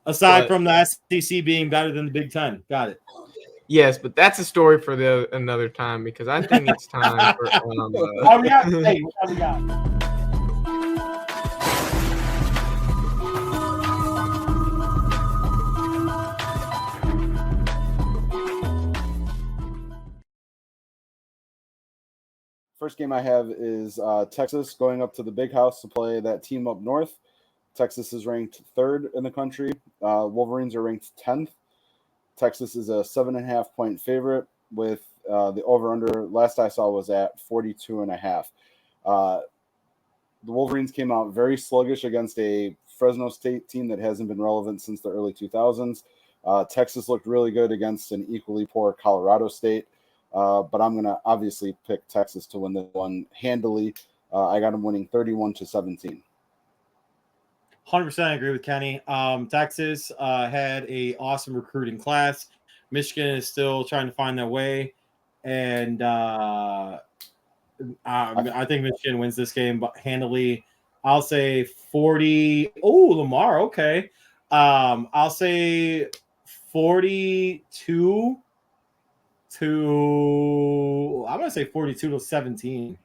Aside from the SEC being better than the Big Ten. Got it. Yes, but that's a story for another time because I think it's time for. What we got? Hey, what we got? First game I have is Texas going up to the Big House to play that team up north. Texas is ranked 3rd in the country. Wolverines are ranked 10th. Texas is a 7.5-point favorite with the over-under last I saw was at 42.5. The Wolverines came out very sluggish against a Fresno State team that hasn't been relevant since the early 2000s. Texas looked really good against an equally poor Colorado State. But I'm going to obviously pick Texas to win this one handily. I got them winning 31-17. 100% agree with Kenny. Texas had a awesome recruiting class. Michigan is still trying to find their way. And I think Michigan wins this game but handily. I'll say 40. Oh, Lamar. Okay. I'll say 42 to. I'm gonna say 42-17.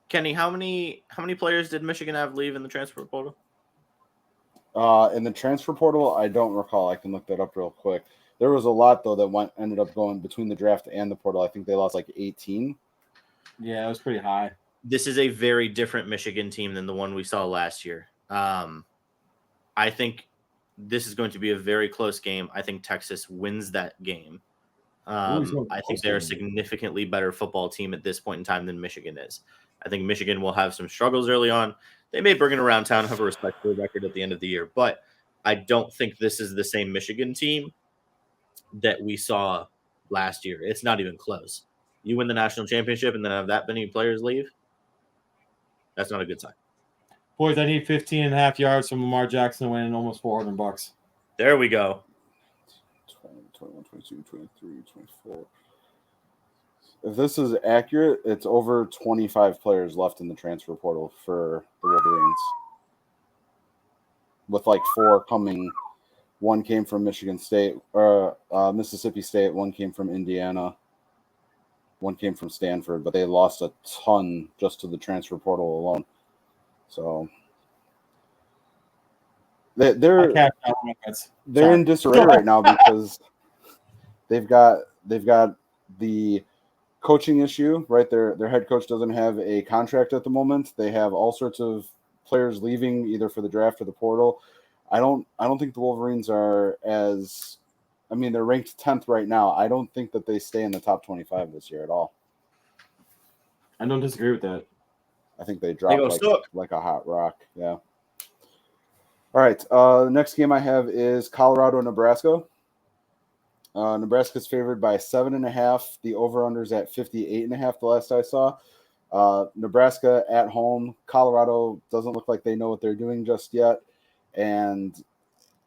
Kenny, how many players did Michigan have leave in the transfer portal? In the transfer portal, I don't recall. I can look that up real quick. There was a lot though that ended up going between the draft and the portal. I think they lost like 18. Yeah, it was pretty high. This is a very different Michigan team than the one we saw last year. I think this is going to be a very close game. I think Texas wins that game. I think they're a significantly better football team at this point in time than Michigan is. I think Michigan will have some struggles early on. They may bring it around town, have a respectable record at the end of the year, but I don't think this is the same Michigan team that we saw last year. It's not even close. You win the national championship and then have that many players leave, that's not a good sign. Boys, I need 15.5 yards from Lamar Jackson to win almost $400. There we go. 20, 21, 22, 23, 24. If this is accurate, it's over 25 players left in the transfer portal for the Wolverines. With like 4 coming. One came from Michigan State, or Mississippi State. One came from Indiana. One came from Stanford, but they lost a ton just to the transfer portal alone. So they're in disarray right now because they've got the coaching issue, right? Their head coach doesn't have a contract at the moment. They have all sorts of players leaving either for the draft or the portal. I don't think the Wolverines are they're ranked 10th right now. I don't think that they stay in the top 25 this year at all. I don't disagree with that. I think they drop like a hot rock. Yeah. All right. The next game I have is Colorado, Nebraska. Nebraska's favored by 7.5. The over-under's at 58.5 the last I saw. Nebraska at home. Colorado doesn't look like they know what they're doing just yet. And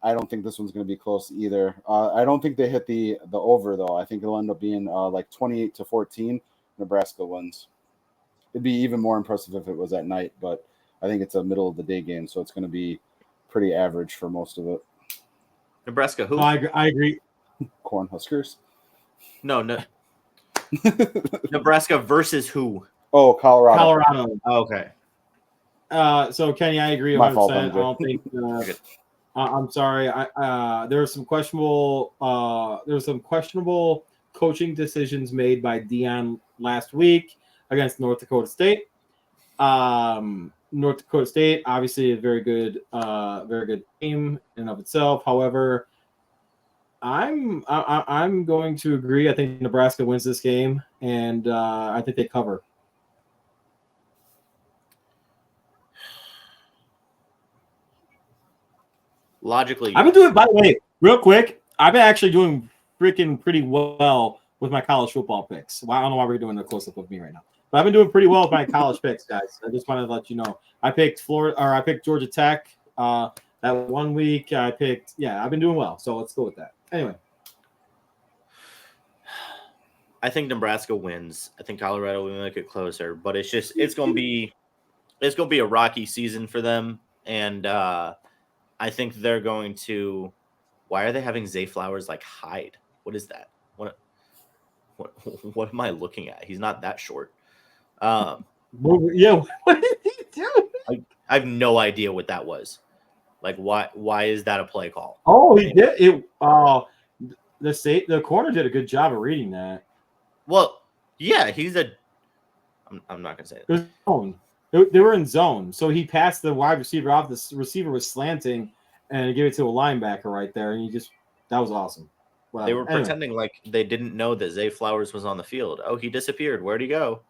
I don't think this one's going to be close either. I don't think they hit the over, though. I think it'll end up being like 28-14. Nebraska wins. It'd be even more impressive if it was at night, but I think it's a middle of the day game, so it's going to be pretty average for most of it. Nebraska, who? I agree. Cornhuskers. No. Nebraska versus who? Oh, Colorado. Colorado. Oh, okay. So Kenny, I agree 100%. My fault, I don't think. I'm sorry. There were some questionable. Coaching decisions made by Dion last week against North Dakota State. North Dakota State, obviously, a very good team in and of itself. However, I'm going to agree. I think Nebraska wins this game, and I think they cover. Logically, I've been doing. By the way, real quick, I've been actually doing freaking pretty well with my college football picks. Well, I don't know why we're doing a close up of me right now, but I've been doing pretty well with my college picks, guys. I just wanted to let you know. I picked I picked Georgia Tech. That 1 week, I've been doing well. So let's go with that. Anyway, I think Nebraska wins. I think Colorado will make it closer, but it's going to be a rocky season for them, and I think they're going to. Why are they having Zay Flowers like hide? What is that? What am I looking at? He's not that short. Yeah, what did he do? I have no idea what that was. Like, why is that a play call? Oh, he did it. The corner did a good job of reading that. Well, yeah, he's a. I'm not gonna say it. It was zone. They were in zone, so he passed the wide receiver off. The receiver was slanting, and he gave it to a linebacker right there, and that was awesome. Wow. They were pretending like they didn't know that Zay Flowers was on the field. Oh, he disappeared. Where'd he go?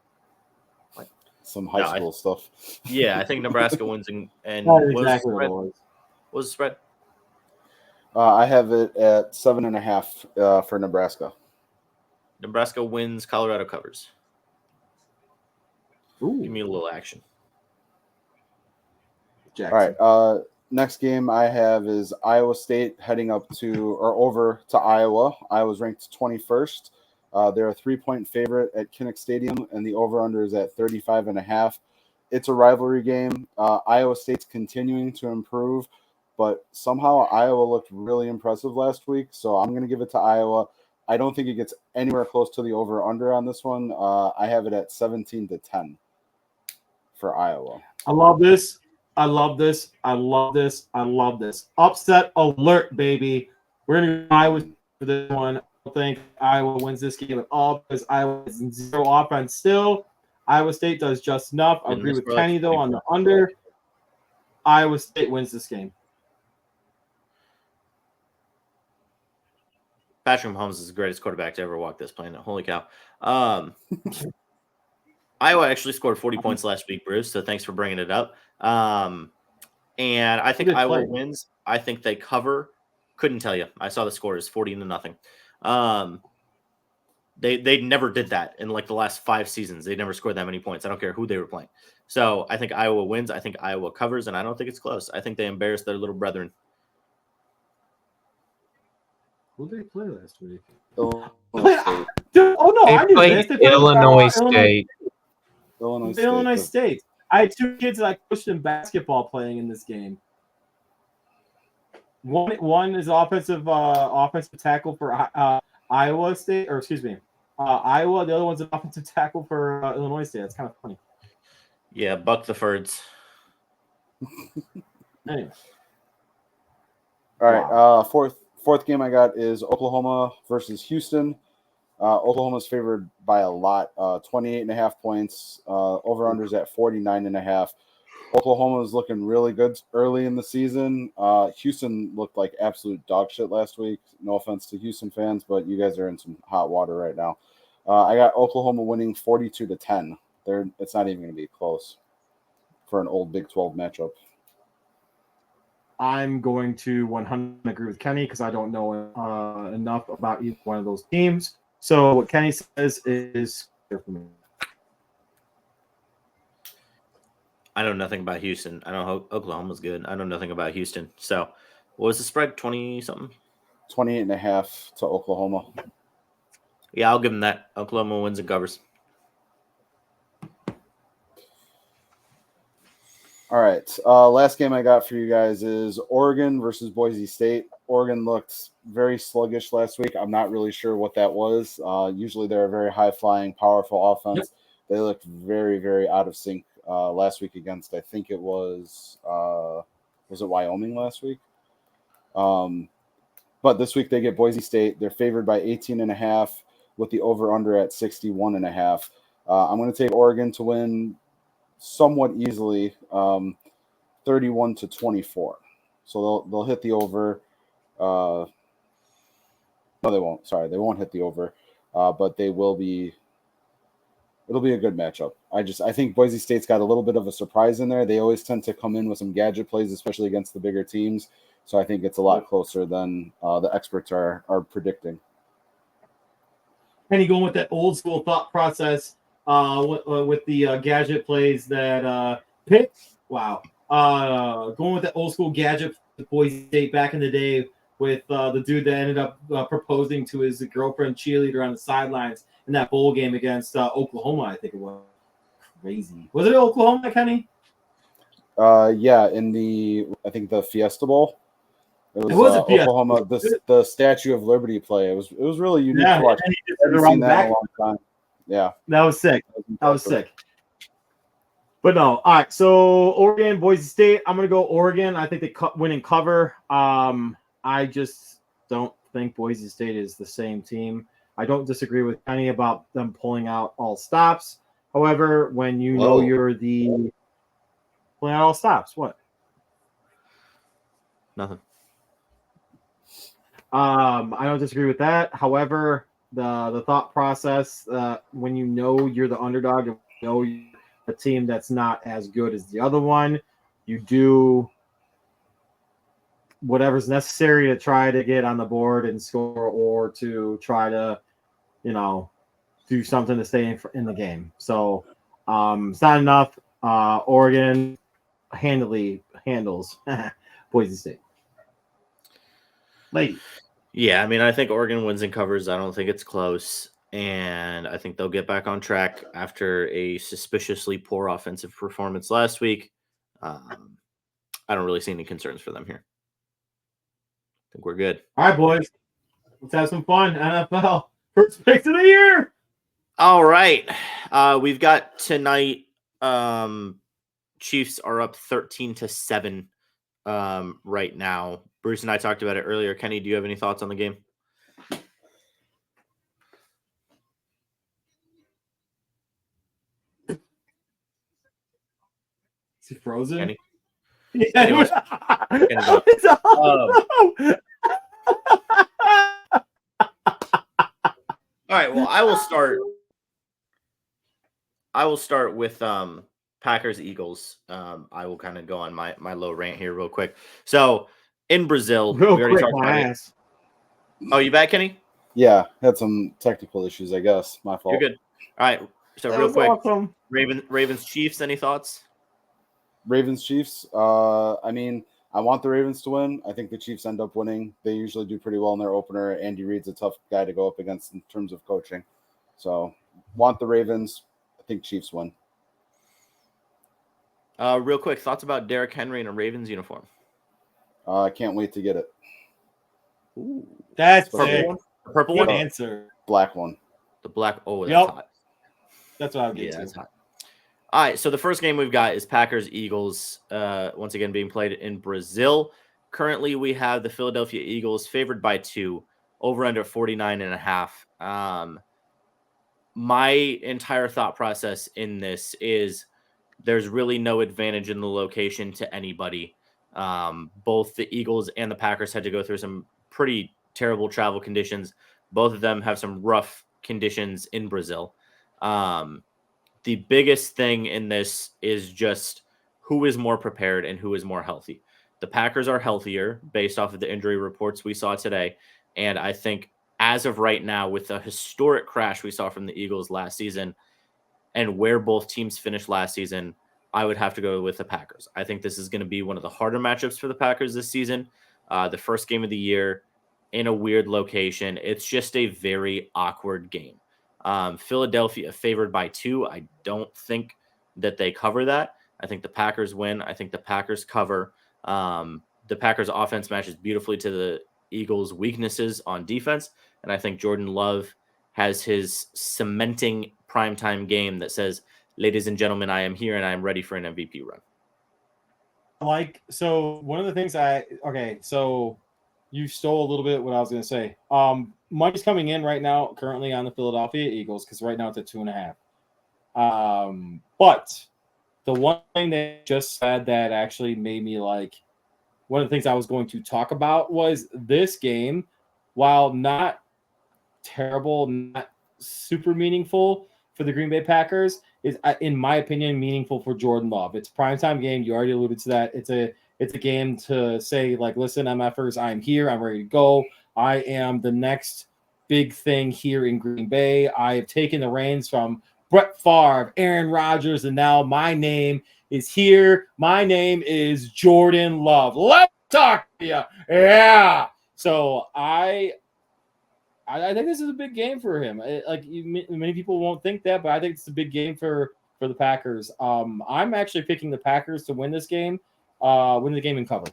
Some high school stuff. Yeah, I think Nebraska wins and exactly what it was. What was the spread? I have it at 7.5 for Nebraska. Nebraska wins, Colorado covers. Ooh. Give me a little action. Jackson. All right. Next game I have is Iowa State heading up to or over to Iowa. Iowa's ranked 21st. They're a 3-point favorite at Kinnick Stadium, and the over-under is at 35.5. It's a rivalry game. Iowa State's continuing to improve, but somehow Iowa looked really impressive last week, so I'm going to give it to Iowa. I don't think it gets anywhere close to the over-under on this one. I have it at 17-10 for Iowa. I love this. I love this. I love this. I love this. Upset alert, baby. We're going to go Iowa for this one. I don't think Iowa wins this game at all because Iowa is in zero offense still. Iowa State does just enough. I agree with Kenny, though, on the under. Iowa State wins this game. Patrick Mahomes is the greatest quarterback to ever walk this planet. Holy cow. Iowa actually scored 40 points last week, Bruce, so thanks for bringing it up. And I think Iowa wins. I think they cover. Couldn't tell you. I saw the score is 40-0. They never did that in like the last 5 seasons. They never scored that many points. I don't care who they were playing. So I think Iowa wins. I think Iowa covers, and I don't think it's close. I think they embarrassed their little brethren. Who did they play last week? Illinois I knew this. They played Illinois State. Illinois State. I had 2 kids that I coached in basketball playing in this game. One is offensive tackle for Iowa State, or excuse me, Iowa. The other one's an offensive tackle for Illinois State. That's kind of funny. Yeah, buck the Ferds. Anyway. All right. Fourth game I got is Oklahoma versus Houston. Oklahoma's favored by a lot, 28.5 points. Over-unders at 49.5. Oklahoma is looking really good early in the season. Houston looked like absolute dog shit last week. No offense to Houston fans, but you guys are in some hot water right now. I got Oklahoma winning 42-10. It's not even going to be close for an old Big 12 matchup. I'm going to 100% agree with Kenny because I don't know enough about either one of those teams. So what Kenny says is clear for me. I know nothing about Houston. I know Oklahoma's good. I know nothing about Houston. So what was the spread? 20-something? 28.5 to Oklahoma. Yeah, I'll give them that. Oklahoma wins and covers. All right. Last game I got for you guys is Oregon versus Boise State. Oregon looked very sluggish last week. I'm not really sure what that was. Usually they're a very high-flying, powerful offense. Yep. They looked very, very out of sync last week against, I think it was it Wyoming last week? But this week they get Boise State. They're favored by 18.5 with the over-under at 61.5. I'm going to take Oregon to win somewhat easily, 31-24. So they'll hit the over. No, they won't. Sorry, they won't hit the over, but they will be. It'll be a good matchup. I think Boise State's got a little bit of a surprise in there. They always tend to come in with some gadget plays, especially against the bigger teams. So I think it's a lot closer than the experts are predicting. And you going with that old school thought process with the gadget plays that pick. Wow. Going with that old school gadget with Boise State back in the day with the dude that ended up proposing to his girlfriend cheerleader on the sidelines in that bowl game against Oklahoma, I think it was. Crazy. Was it Oklahoma, Kenny? Yeah, in I think the Fiesta Bowl. It was, was a PS4. Oklahoma, the Statue of Liberty play. It was really unique to watch. And he just I haven't around seen the that back. in a long time. Yeah, That was sick. That was impressive. sick. But no, all right. So Oregon, Boise State. I'm gonna go Oregon. I think they win and cover. I just don't think Boise State is the same team. I don't disagree with Kenny about them pulling out all stops. However, when you know you're the pulling out all stops, what? Nothing. I don't disagree with that. However, the thought process when you know you're the underdog, and you know you're a team that's not as good as the other one, you do whatever's necessary to try to get on the board and score, or to try to, do something to stay in the game. So it's not enough. Oregon handles Boise State. Lady. Yeah, I mean, I think Oregon wins and covers. I don't think it's close. And I think they'll get back on track after a suspiciously poor offensive performance last week. I don't really see any concerns for them here. I think we're good. All right, boys. Let's have some fun. NFL. First picks of the year. All right. We've got tonight. Chiefs are up 13-7 right now. Bruce and I talked about it earlier. Kenny, do you have any thoughts on the game? Is he frozen? Kenny? Yeah, Kenny wants- Kenny go. All right. Well, I will start with Packers Eagles. I will kind of go on my low rant here real quick. So in Brazil, we already talked about it. Oh, you back, Kenny? Yeah, had some technical issues, I guess. My fault. You're good. All right. So real quick, awesome. Ravens Chiefs. Any thoughts? Ravens Chiefs. I mean, I want the Ravens to win. I think the Chiefs end up winning. They usually do pretty well in their opener. Andy Reid's a tough guy to go up against in terms of coaching. So want the Ravens. I think Chiefs win. Real quick, thoughts about Derrick Henry in a Ravens uniform? I can't wait to get it. Ooh, that's purple one. The purple one. Answer. Black one. The black. Oh, that's hot. That's what I'll get. Yeah, that's hot. All right. So the first game we've got is Packers Eagles. Once again, being played in Brazil. Currently, we have the Philadelphia Eagles favored by 2, over under 49.5. My entire thought process in this is there's really no advantage in the location to anybody. Both the Eagles and the Packers had to go through some pretty terrible travel conditions. Both of them have some rough conditions in Brazil. The biggest thing in this is just who is more prepared and who is more healthy. The Packers are healthier based off of the injury reports we saw today. And I think as of right now, with the historic crash we saw from the Eagles last season and where both teams finished last season, I would have to go with the Packers. I think this is going to be one of the harder matchups for the Packers this season. The first game of the year in a weird location. It's just a very awkward game. Philadelphia favored by 2. I don't think that they cover that. I think the Packers win. I think the Packers cover. The Packers offense matches beautifully to the Eagles' weaknesses on defense. And I think Jordan Love has his cementing primetime game that says, ladies and gentlemen, I am here and I am ready for an MVP run. So one of the things so you stole a little bit what I was going to say. Money's coming in right now, currently on the Philadelphia Eagles, because right now it's at 2.5. But the one thing they just said that actually made me like, one of the things I was going to talk about was this game, while not terrible, not super meaningful for the Green Bay Packers, is, in my opinion, meaningful for Jordan Love. It's a primetime game. You already alluded to that. It's a game to say, like, listen, MFers, I'm here. I'm ready to go. I am the next big thing here in Green Bay. I have taken the reins from Brett Favre, Aaron Rodgers, and now my name is here. My name is Jordan Love. Let's talk to you. Yeah. So I think this is a big game for him. Many people won't think that, but I think it's a big game for the Packers. I'm actually picking the Packers to win this game, win the game and cover.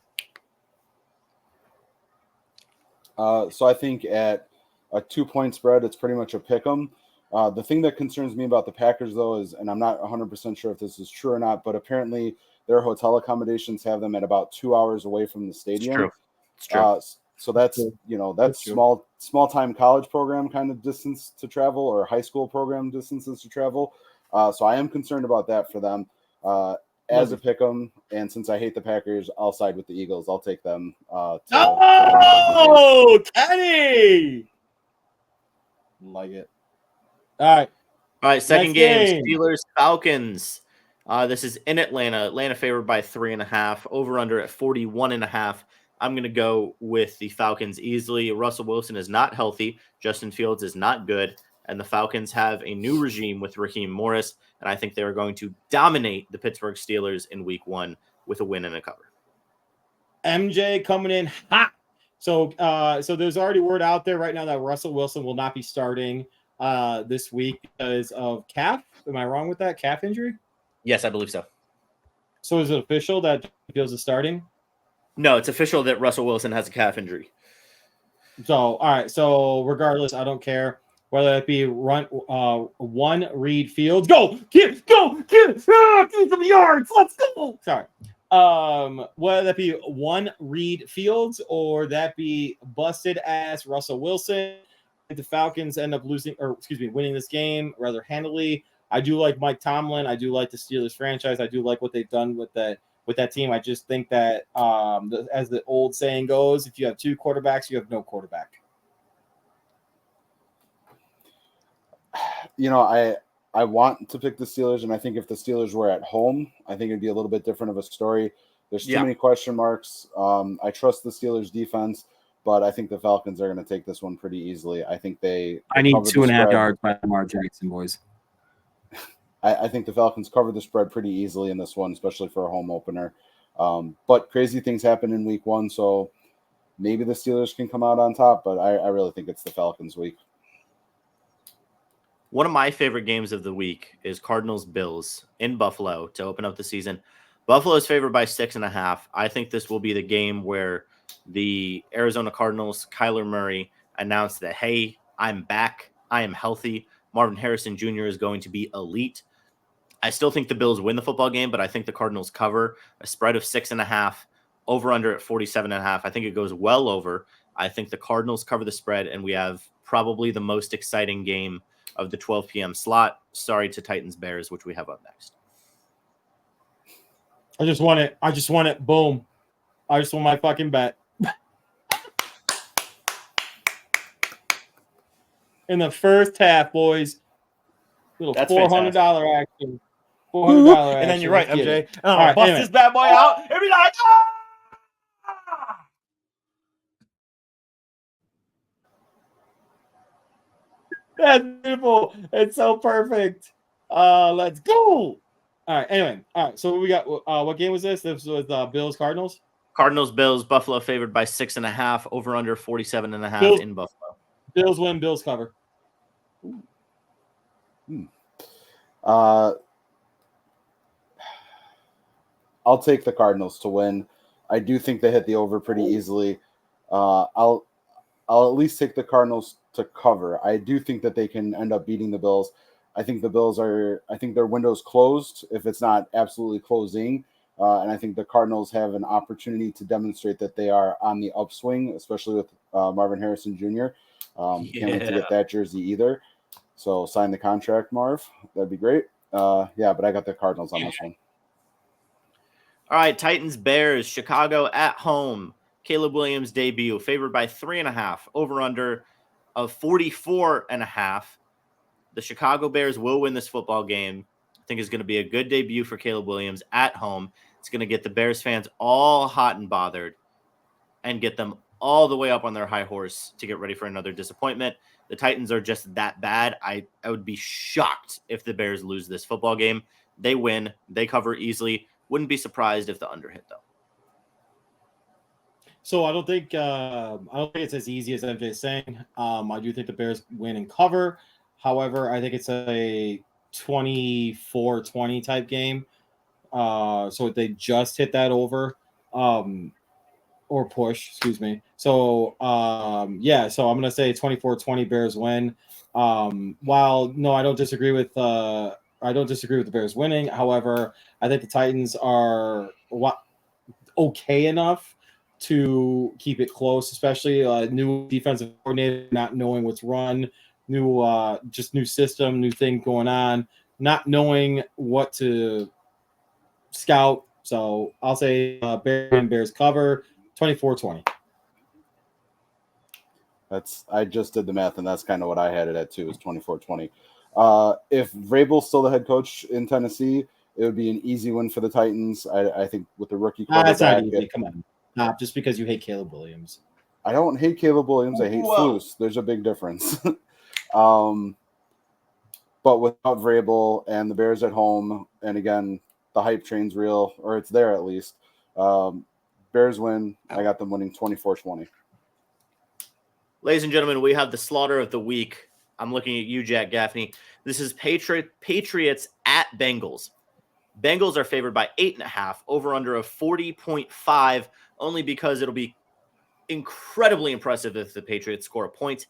So I think at a 2-point spread, it's pretty much a pick 'em. The thing that concerns me about the Packers, though, is, and I'm not 100% sure if this is true or not, but apparently their hotel accommodations have them at about 2 hours away from the It's stadium. true. It's true. So that's true. that's That's true. small time college program kind of distance to travel, or high school program distances to travel. So I am concerned about that for them. As a pick 'em, and since I hate the Packers, I'll side with the Eagles. I'll take them. Oh, Kenny! Like it. All right. All right, second Next game, game. Steelers Falcons. This is in Atlanta. Atlanta favored by 3.5. Over under at 41.5. I'm going to go with the Falcons easily. Russell Wilson is not healthy. Justin Fields is not good. And the Falcons have a new regime with Raheem Morris. And I think they're going to dominate the Pittsburgh Steelers in week 1 with a win and a cover. MJ coming in hot. So there's already word out there right now that Russell Wilson will not be starting this week because of calf. Am I wrong with that? Calf injury? Yes, I believe so. So is it official that Fields is starting? No, it's official that Russell Wilson has a calf injury. So, all right. So regardless, I don't care whether it be one Reed Fields. Go, get some yards. Let's go. Sorry. Whether that be one Reed Fields or that be busted ass Russell Wilson, the Falcons end up winning this game rather handily. I do like Mike Tomlin. I do like the Steelers franchise. I do like what they've done with that team. I just think that, as the old saying goes, if you have two quarterbacks, you have no quarterback. I want to pick the Steelers, and I think if the Steelers were at home, I think it'd be a little bit different of a story. There's too many question marks. I trust the Steelers defense, but I think the Falcons are going to take this one pretty easily. I think they need cover 2.5 yards by Lamar Jackson, boys. I think the Falcons cover the spread pretty easily in this one, especially for a home opener. But crazy things happen in week 1, so maybe the Steelers can come out on top, but I really think it's the Falcons week. One of my favorite games of the week is Cardinals-Bills in Buffalo to open up the season. Buffalo is favored by 6.5. I think this will be the game where the Arizona Cardinals, Kyler Murray, announced that, hey, I'm back. I am healthy. Marvin Harrison Jr. is going to be elite. I still think the Bills win the football game, but I think the Cardinals cover a spread of 6.5, over under at 47.5. I think it goes well over. I think the Cardinals cover the spread, and we have probably the most exciting game of the 12 p.m. slot. Sorry to Titans Bears, which we have up next. I just want it. Boom. I just want my fucking bet. In the first half, boys. Little $400 action. $400 action. And then you're right, MJ. All right, bust this bad boy out and be like, That's beautiful. It's so perfect. Let's go. All right. Anyway. All right. So we got. What game was this? This was Bills Cardinals. Cardinals-Bills. Buffalo favored by 6.5. Over under 47.5 in Buffalo. Bills win. Bills cover. I'll take the Cardinals to win. I do think they hit the over pretty easily. I'll at least take the Cardinals to cover. I do think that they can end up beating the Bills. I think their window's closed if it's not absolutely closing. And I think the Cardinals have an opportunity to demonstrate that they are on the upswing, especially with Marvin Harrison Jr. Can't wait to get that jersey either. So sign the contract, Marv. That'd be great. But I got the Cardinals on this one. All right, Titans Bears, Chicago at home. Caleb Williams debut, favored by 3.5. Over under of 44.5. The Chicago Bears will win this football game. I think it's going to be a good debut for Caleb Williams at home. It's going to get the Bears fans all hot and bothered and get them all the way up on their high horse to get ready for another disappointment. The Titans are just that bad. I would be shocked if the Bears lose this football game. They win. They cover easily. Wouldn't be surprised if the under hit, though. So I don't think it's as easy as MJ is saying. I do think the Bears win and cover. However, I think it's a 24-20 type game. So they just hit that over. or push, excuse me. So yeah, so I'm gonna say 24-20 Bears win. While no, I don't disagree with the Bears winning. However, I think the Titans are okay enough to keep it close, especially new defensive coordinator, not knowing what's run, new system, new thing going on, not knowing what to scout. So I'll say Bears cover 24-20. I just did the math, and that's kind of what I had it at too, is 24-20. If Vrabel's still the head coach in Tennessee, it would be an easy win for the Titans. I think with the rookie That's not quarterback. easy. Come on. Just because you hate Caleb Williams. I don't hate Caleb Williams. I hate Whoa. Flus. There's a big difference. But without Vrabel and the Bears at home, and again, the hype train's real, or it's there at least. Bears win. I got them winning 24-20. Ladies and gentlemen, we have the slaughter of the week. I'm looking at you, Jack Gaffney. This is Patriots at Bengals. Bengals are favored by 8.5, over under of 40.5, only because it'll be incredibly impressive if the Patriots score a point.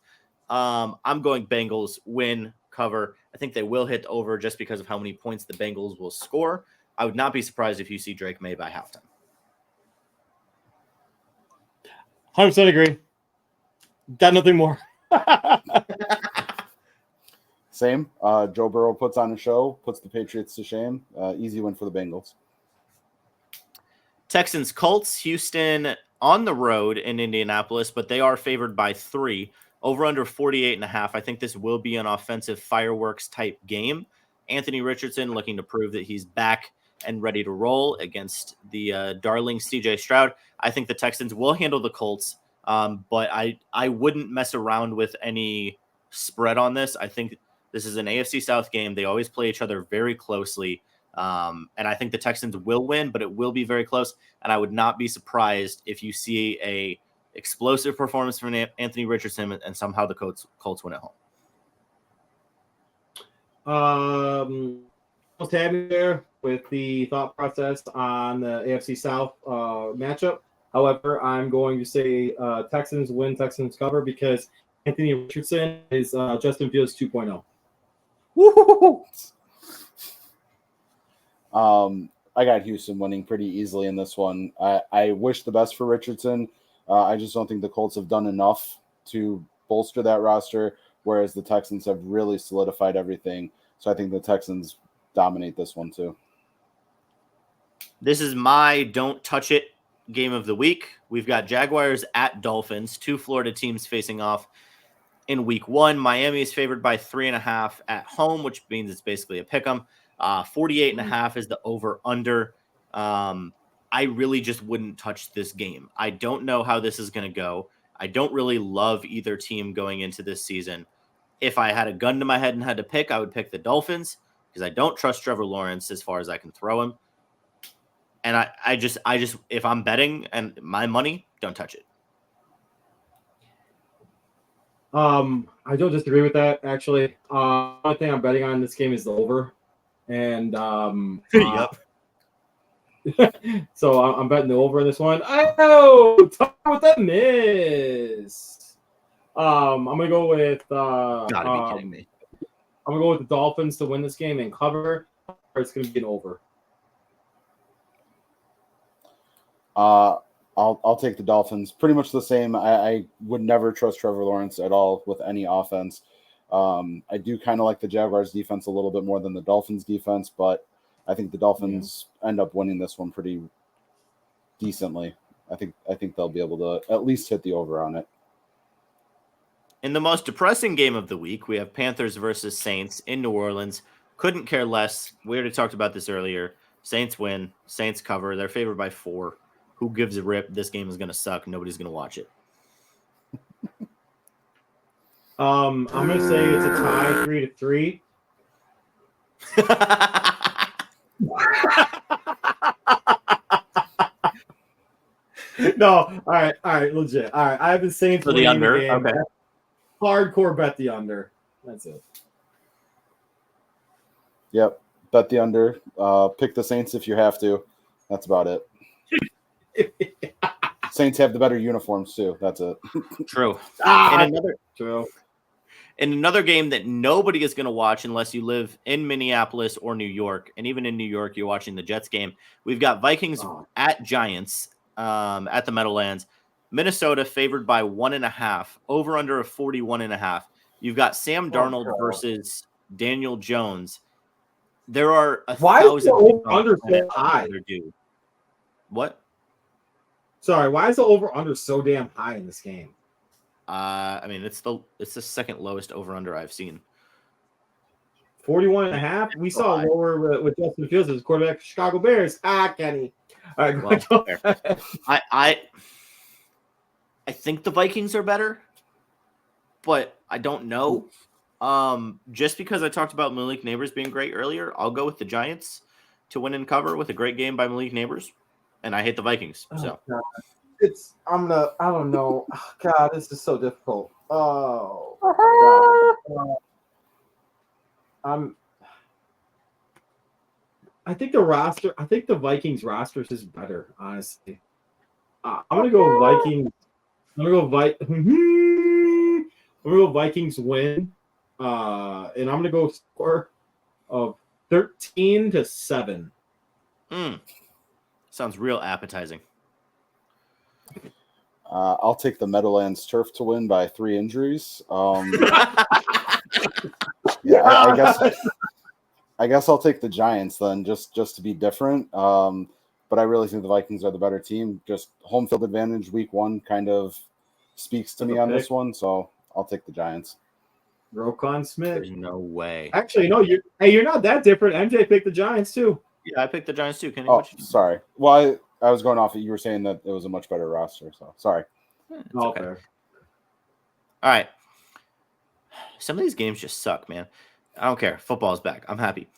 I'm going Bengals win, cover. I think they will hit the over just because of how many points the Bengals will score. I would not be surprised if you see Drake May by halftime. 100% agree. Got nothing more. Same. Joe Burrow puts on a show, puts the Patriots to shame. Easy win for the Bengals. Texans Colts, Houston on the road in Indianapolis, but they are favored by 3, over under 48.5. I think this will be an offensive fireworks type game. Anthony Richardson looking to prove that he's back and ready to roll against the darling CJ Stroud. I think the Texans will handle the Colts, but I wouldn't mess around with any spread on this. I think this is an AFC South game. They always play each other very closely. And I think the Texans will win, but it will be very close. And I would not be surprised if you see a explosive performance from Anthony Richardson and somehow the Colts win at home. Almost had me there with the thought process on the AFC South matchup. However, I'm going to say Texans win, Texans cover, because Anthony Richardson is Justin Fields 2.0. Woo-hoo-hoo. I got Houston winning pretty easily in this one. I wish the best for Richardson. I just don't think the Colts have done enough to bolster that roster, whereas the Texans have really solidified everything. So I think the Texans dominate this one too. This is my don't touch it game of the week. We've got Jaguars at Dolphins, 2 Florida teams facing off in week 1. Miami is favored by 3.5 at home, which means it's basically a pick 'em. 48.5 is the over under. I really just wouldn't touch this game. I don't know how this is going to go. I don't really love either team going into this season. If I had a gun to my head and had to pick, I would pick the Dolphins because I don't trust Trevor Lawrence as far as I can throw him. And I just, if I'm betting and my money, don't touch it. I don't disagree with that, actually. The only thing I'm betting on this game is the over. And Yep. So I'm betting the over in this one. Oh, talk with that miss. I'm gonna go with Gotta be kidding me. I'm gonna go with the Dolphins to win this game and cover. Or it's gonna be an over. I'll take the Dolphins. Pretty much the same. I would never trust Trevor Lawrence at all with any offense. I do kind of like the Jaguars defense a little bit more than the Dolphins defense, but I think the Dolphins end up winning this one pretty decently. I think they'll be able to at least hit the over on it. In the most depressing game of the week, we have Panthers versus Saints in New Orleans. Couldn't care less. We already talked about this earlier. Saints win. Saints cover. They're favored by 4. Who gives a rip? This game is going to suck. Nobody's going to watch it. I'm going to say it's a tie 3-3. No, all right, legit. All right, I have the Saints For the winning under, game. okay. Hardcore bet the under. That's it. Yep, bet the under. Pick the Saints if you have to. That's about it. Saints have the better uniforms too. That's it. True. Ah, And another true. in another game that nobody is going to watch unless you live in Minneapolis or New York, and even in New York, you're watching the Jets game. We've got Vikings at Giants at the Meadowlands. Minnesota favored by 1.5, over under of 41.5. You've got Sam Darnold versus Daniel Jones. There are Why is the 1,000 over-under so high? What? Sorry, why is the over-under so damn high in this game? I mean, it's the second lowest over-under I've seen. 41.5. We saw lower with Justin Fields as quarterback of Chicago Bears. Kenny. All right, well, I think the Vikings are better, but I don't know. Just because I talked about Malik Neighbors being great earlier, I'll go with the Giants to win and cover with a great game by Malik Neighbors, and I hate the Vikings. So I don't know. Oh, God, this is so difficult. Oh, God. I think the Vikings roster is just better, honestly. I'm gonna go Vikings. I'm gonna go Vikings win. And I'm gonna go score of 13-7. Sounds real appetizing. I'll take the Meadowlands turf to win by 3 injuries. Yeah, I guess I'll take the Giants then, just to be different. But I really think the Vikings are the better team. Just home field advantage week 1 kind of speaks to me on this one, so I'll take the Giants. Roquan Smith. There's no way. Actually, no. You're not that different. MJ picked the Giants too. Yeah, I picked the Giants too. Kenny, sorry. Well, I was going off of you were saying that it was a much better roster. So sorry. Okay. All right. Some of these games just suck, man. I don't care. Football's back. I'm happy.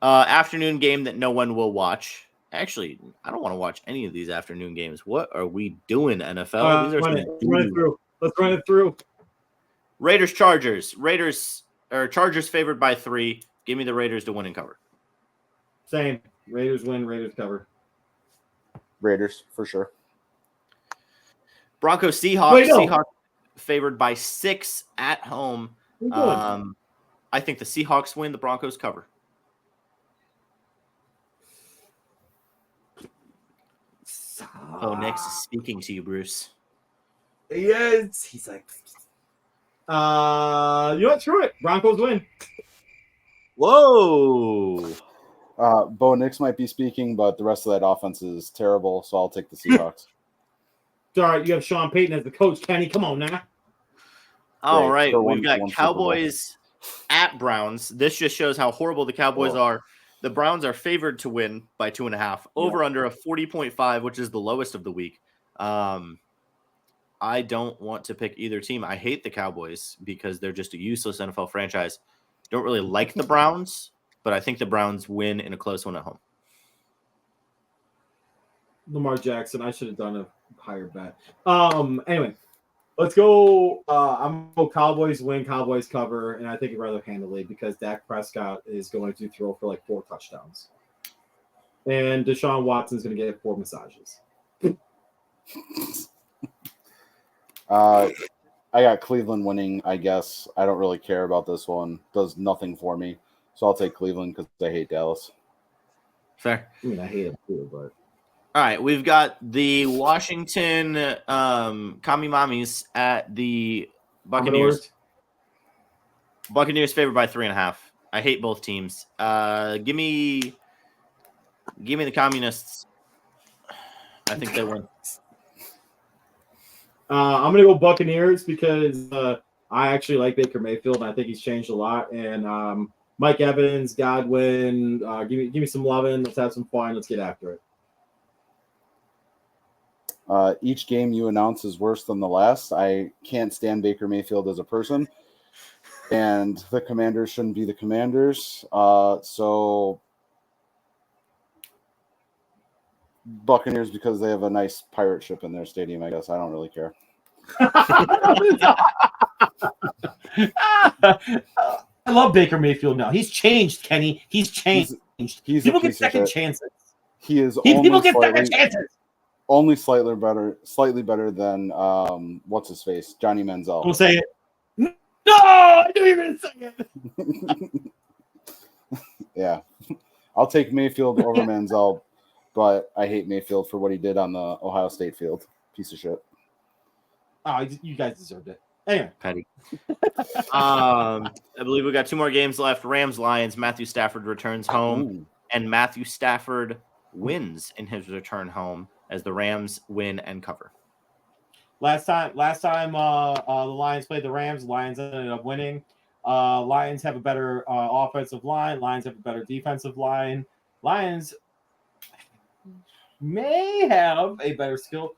Afternoon game that no one will watch. Actually, I don't want to watch any of these afternoon games. What are we doing, NFL? Let's run it through. Raiders, Chargers. Chargers favored by 3. Give me the Raiders to win and cover. Same. Raiders win, Raiders cover. Raiders, for sure. Broncos, Seahawks. Seahawks favored by 6 at home. I think the Seahawks win, the Broncos cover. Oh, next is speaking to you, Bruce. Yes. He's like, you know what? Screw it. Broncos win. Whoa. Bo Nix might be speaking, but the rest of that offense is terrible, so I'll take the Seahawks. Sorry, you have Sean Payton as the coach, Kenny. Come on now. All right. We've got Cowboys at Browns. This just shows how horrible the Cowboys are. The Browns are favored to win by 2.5. Over under a 40.5, which is the lowest of the week. I don't want to pick either team. I hate the Cowboys because they're just a useless NFL franchise. Don't really like the Browns, but I think the Browns win in a close one at home. Lamar Jackson. I should have done a higher bet. Anyway, let's go. I'm going to go Cowboys win, Cowboys cover, and I think it rather handily because Dak Prescott is going to throw for like 4 touchdowns. And Deshaun Watson is going to get 4 massages. I got Cleveland winning, I guess. I don't really care about this one. Does nothing for me. So I'll take Cleveland because I hate Dallas. Fair. I mean, I hate it too, but. All right, we've got the Washington Kamimamis at the Buccaneers. Buccaneers favored by 3.5. I hate both teams. Give me the Communists. I think they win. I'm going to go Buccaneers because I actually like Baker Mayfield, and I think he's changed a lot. And Mike Evans, Godwin, give me some loving. Let's have some fun. Let's get after it. Each game you announce is worse than the last. I can't stand Baker Mayfield as a person, and the Commanders shouldn't be the Commanders. So Buccaneers because they have a nice pirate ship in their stadium, I guess. I don't really care. I love Baker Mayfield now. He's changed, Kenny. He's changed. He's People get second chances. He is. People get second chances. only slightly better than what's his face, Johnny Manziel. Don't say it. No, I knew you were going to say it. Yeah, I'll take Mayfield over Manziel, but I hate Mayfield for what he did on the Ohio State field. Piece of shit. Oh, you guys deserved it. Anyway, Petty. I believe we got 2 more games left. Rams Lions. Matthew Stafford returns home, Ooh. and Matthew Stafford wins in his return home as the Rams win and cover. last time, the Lions played the Rams. Lions ended up winning. Lions have a better offensive line. Lions have a better defensive line. Lions may have a better skill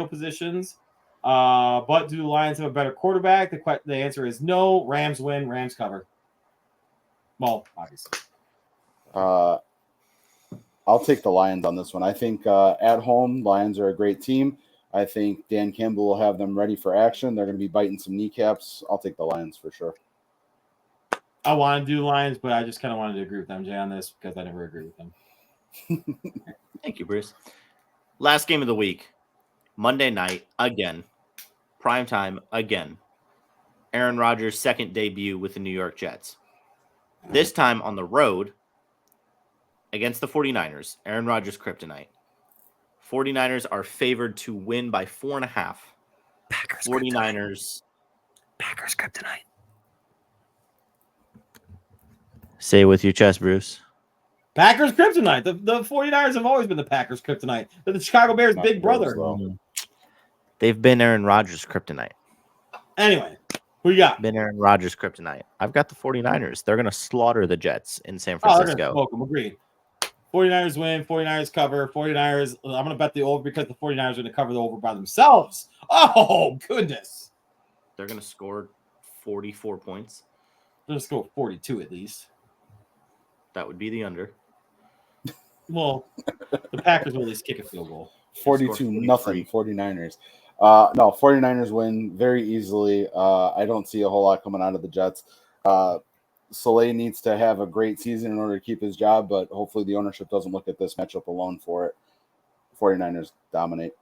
positions. But do the Lions have a better quarterback? The answer is no. Rams win. Rams cover. Well, obviously. I'll take the Lions on this one. I think at home, Lions are a great team. I think Dan Campbell will have them ready for action. They're going to be biting some kneecaps. I'll take the Lions for sure. I want to do the Lions, but I just kind of wanted to agree with MJ on this because I never agree with them. Thank you, Bruce. Last game of the week, Monday night, again. Prime time, again. Aaron Rodgers' second debut with the New York Jets. This time on the road against the 49ers. Aaron Rodgers' kryptonite. 49ers are favored to win by 4.5. Packers 49ers. Packers kryptonite. Say it with your chest, Bruce. Packers kryptonite. The 49ers have always been the Packers kryptonite. They're the Chicago Bears' Not big Bears, brother. though. They've been Aaron Rodgers' kryptonite. Anyway, who you got? Been Aaron Rodgers' kryptonite. I've got the 49ers. They're going to slaughter the Jets in San Oh, they're going to Francisco. smoke them. Agreed. 49ers win. 49ers cover. 49ers. I'm going to bet the over because the 49ers are going to cover the over by themselves. Oh, goodness. They're going to score 44 points. They're going to score 42 at least. That would be the under. Well, the Packers will at least kick a field goal. 42-0 49ers. No, 49ers win very easily. I don't see a whole lot coming out of the Jets. Soleil needs to have a great season in order to keep his job, but hopefully the ownership doesn't look at this matchup alone for it. 49ers dominate.